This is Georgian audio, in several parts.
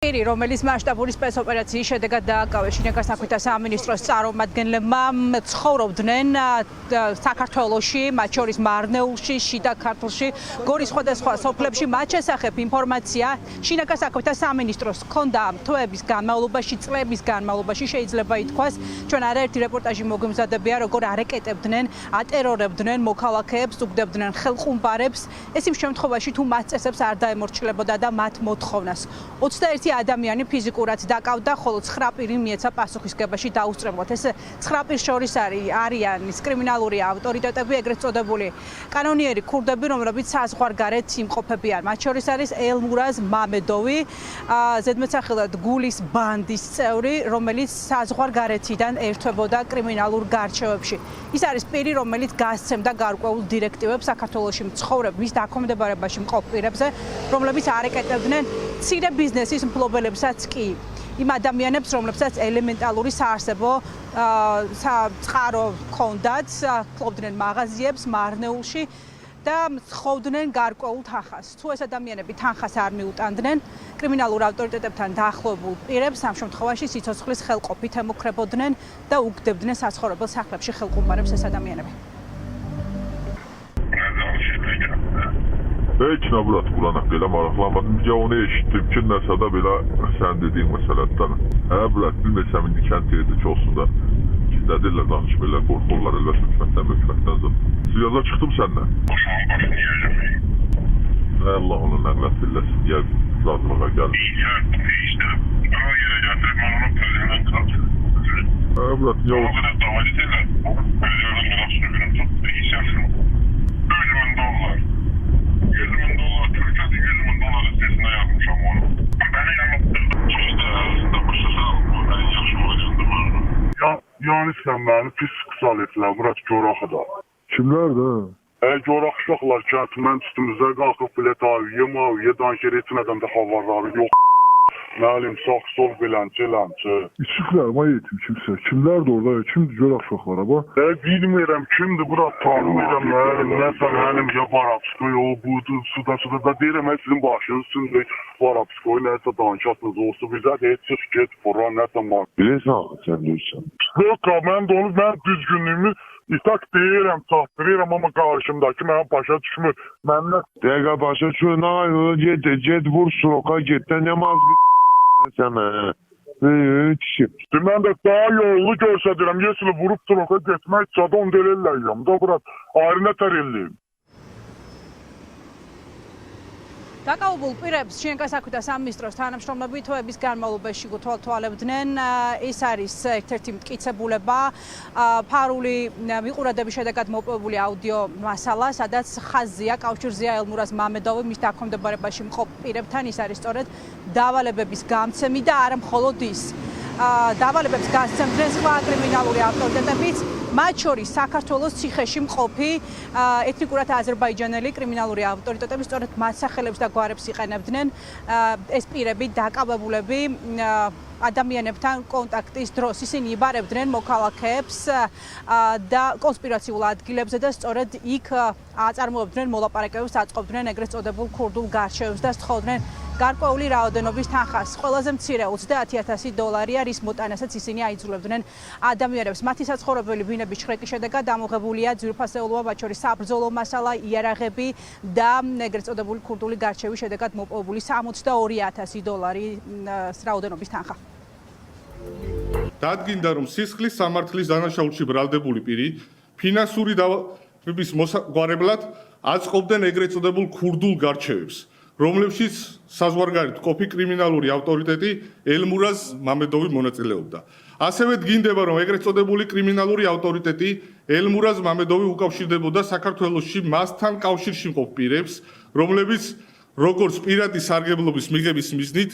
რომელიც მასშტაბური სპეცოპერაციის შედეგად დააკავეს შინაგან საქმეთა სამინისტროს წარმომადგენლებმა ცხოვრობდნენ საქართველოში, მათ შორის მარნეულში, შიდა ქართლში, გორის სხვადასხვა სოფლებში. მათ შესახებ ინფორმაცია შინაგან საქმეთა სამინისტროს ჰქონდა თვეების განმავლობაში, წლების განმავლობაში, შეიძლება ითქვას, ჩვენ არაერთი რეპორტაჟი მოგვიმზადებია, როგორ არეკეტებდნენ, ატერორებდნენ მოქალაქეებს, უგდებდნენ ხელყუმბარებს. ეს იმ შემთხვევაში თუ მათ წესებს არ დაემორჩილებოდა და მათ მოთხოვნას. 21 ადამიანი ფიზიკურად დაკავდა, ხოლო 9 პირი მიეცა პასუხისგებაში დაუსწრებლად. ეს 9 პირს შორის არიან კრიმინალური ავტორიტეტები, ეგრეთ წოდებული კანონიერი ქურდები, რომლებიც საზღვარგარეთ იმყოფებიან. მათ შორის არის ელმურაზ მამედოვი, ზედმეტსახელად გულის ბანდის წევრი, რომელიც საზღვარგარეთიდან ერთვებოდა კრიმინალურ გარჩევებში. ის არის პირი, რომელიც გასცემდა გარკვეულ დირექტივებს საქართველოში მცხოვრებ მის დაქვემდებარებაში მყოფ პირებზე, რომლებიც არეკეტებდნენ მცირე ბიზნესის მფლობელებსაც კი იმ ადამიანებს, რომლებსაც ელემენტალური საარსებო წყარო ჰქონდათ, ფლობდნენ მაღაზიებს მარნეულში და ცხოვრობდნენ გარკვეულ თანხას. თუ ეს ადამიანები თანხას არ მიუტანდნენ, კრიმინალურ ავტორიტეტებთან დაახლოებულ პირებს ამ შემთხვევაში სიცოცხლის ხელყოფით ემუქრებოდნენ და უგდებდნენ საცხოვრებელ სახლებში ხელყუმბარებს ეს ადამიანები. Hiç nabrat kullanıp gele maraqlanmadım. Bir onu eşittim. Nasıl da böyle sen dediğin meselelerden. Bırak bilmesem indi kentiydi çoğusun da. Nedirler danışmayla korkullar elbette mükfekten zaten. Siyaza çıktım seninle. Boşanın başını yiyeceğim. Allah onun nefret dillesin diye zatlığa geldim. İşte ama yere getirip ben onun pezinden kalktım. Bırak O kadar davet ederler. Pezinden biraz sürgünüm tuttu. İş yapsın. $100.000. $100.000 Türkiye'de $100.000 sesine yapmışam onu. Beni yanılttırdı. Şeyde arasında başlasa en yaxşı olacağında var mı? Yani sen beni pis kısal ettiler. Murat Corakı'da. Kimler de? Corak uşaqlar kəntimdən üstümüzə qalxıb bilet aviyə, maviyə danşer etmədən də xavarları yox. Məlim, sağ, sol, beləncə, eləncə. İçikler ama yetim kimse. Kimler de orada? Kimdi Corak uşaqlar ama? Bilmirəm, kimdir bura, tanımıram, məlim, nəsən həlim, ya Barabskoy, o, budur, suda da deyirəm, sizin başınız üstündə Barabskoy, nəsə danışasınız olsa, bizə də çıx, get, bura, nəsə var. Bilirsən axı sen deyirsən. Yox, mən də onu, mən düzgünlüyümü İstak deyirəm, çatdırıram, amma qarşımdakı mənə başa düşmür. Mənlə... Dəqiqə başa düşmür, get vursun, oka getdə nə mazqı sənə. Mən də daha yollu görsədirəm, yesili vurub troka getmək, cadon delirləyəm, da bura ayrına tərilliyim. დაკავებულ პირებს შინაგან საქმეთა სამინისტროს თანამშრომლები თვეების განმავლობაში გუთვალთვალებდნენ. ეს არის ერთ-ერთი მტკიცებულება, ფარული მიყურადების შედეგად მოპოვებული აუდიო მასალა, სადაც ხაზია, კავშირზეა ელმურაზ მამედოვი მის დაქვემდებარებაში მყოფ პირებთან. ის არის სწორედ დავალებების გამცემი და არა მხოლოდ ის. დავალებებს გასცემდნენ სხვა კრიმინალური ავტორიტეტებიც, მათ შორის საქართველოს ციხეში მყოფი ეთნიკურად აზერბაიჯანელი კრიმინალური ავტორიტეტები, სწორედ მათ სახელებს და გვარებს იყენებდნენ ეს პირები, დაკავებულები ადამიანებთან კონტაქტის დროს. ისინი იბარებდნენ მოქალაქეებს და კონსპირაციულ ადგილებზე და სწორედ იქ აწარმოებდნენ მოლაპარაკებებს, აწყობდნენ ეგრეთ წოდებულ ქურდულ გარჩევებს და სთხოვდნენ გარკვეული რაოდენობის თანხას. ყველაზე მცირე $30,000 რის მოტანასაც ისინი აიძულებდნენ ადამიანებს. მათი საცხოვრებელი ბინების შრეკის შედეგად ამოღებულია ძვირფასეულობა, მათ შორის საბრძოლო მასალა, იარაღები და ეგრეთ წოდებული ქურდული გარჩევის შედეგად მოპოვებული $62,000 რაოდენობის თანხა. დადგინდა, რომ სისხლის სამართლის დანაშაულში ბრალდებული პირი ფინანსური დავალების მოსაგვარებლად აწყობდნენ ეგრეთ წოდებულ ქურდულ გარჩევებს, რომლებშიც საზღვარგარეთ მყოფი კრიმინალური ავტორიტეტი ელმურაზ მამედოვი მონაწილეობდა. ასევე დგინდება, რომ ეგრეთ წოდებული კრიმინალური ავტორიტეტი ელმურაზ მამედოვი უკავშირდებოდა საქართველოში მასთან კავშირში მყოფ პირებს, რომლებიც როგორც პირადი სარგებლობის მიღების მიზნით,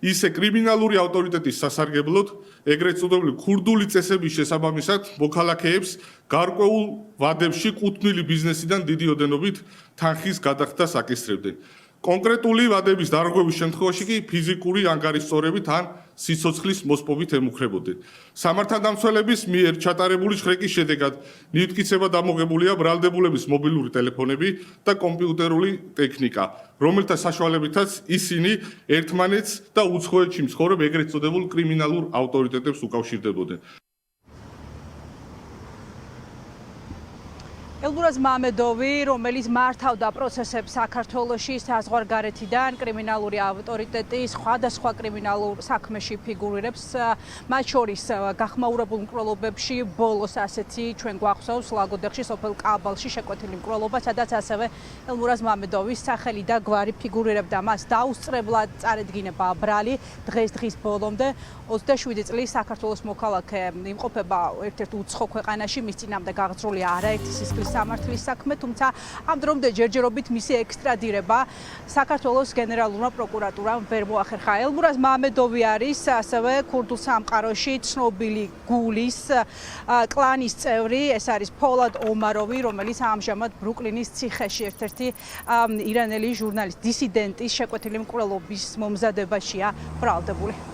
ისე კრიმინალური ავტორიტეტის სასარგებლოდ, ეგრეთ წოდებული ქურდული წესების შესაბამისად, მოქალაქეებს გარკვეულ ვადებში კუთვნილი ბიზნესიდან დიდი ოდენობით თანხის გადახდას აკისრებდნენ. კონკრეტული ვადების დარღვევის შემთხვევაში კი ფიზიკური ანგარიშწორებით ან სიცოცხლის მოსპობით ემუქრებოდნენ. სამართალდამცველების მიერ ჩატარებული შრეკის შედეგად ნიუტკიცება დამოღებულია ბრალდებულების მობილური ტელეფონები და კომპიუტერული ტექნიკა, რომელთა საშუალებითაც ისინი ერთმანეთს და უცხოეთში მცხოვრებ ეგრეთ წოდებულ კრიმინალურ ავტორიტეტებს უკავშირდებოდნენ. ელბურაზ მამედოვი, რომელიც მართავდა პროცესებს საქართველოში საზღვარგარეთიდან კრიმინალური ავტორიტეტი სხვადასხვა კრიმინალურ საქმეში ფიგურირებს, მათ შორის გახმაურებულ მკვლელობებში ბოლოს ასეთი ჩვენ გვახსოვს ლაგოდეხში სოფელ კაბალში შეკვეთილი მკვლელობა, სადაც ასევე ელბურაზ მამედოვის სახელი და გვარი ფიგურირებდა. მას დაუსწრებლად წარედგინება ბრალი დღის ბოლომდე 27 წლის საქართველოს მოქალაქე იმყოფება ერთ-ერთ უცხო ქვეყანაში, მის წინამდე გაღწრული არაერთი სისხლის სამართლის საქმე, თუმცა ამ დრომდე ჯერჯერობით მისი ექსტრადირება საქართველოს გენერალურმა პროკურატურამ ვერ მოახერხა. ელბურაზ მამედოვი არის ასევე ქურთულ სამყაროში ცნობილი გულის კლანის წევრი, ეს არის ფოლად ომაროვი, რომელიც ამჟამად ბრუკლინის ციხეში ერთ-ერთი ირანელი ჟურნალისტ დისიდენტის შეკვეთილი მკვლელობის მომზადებაშია ბრალდებული.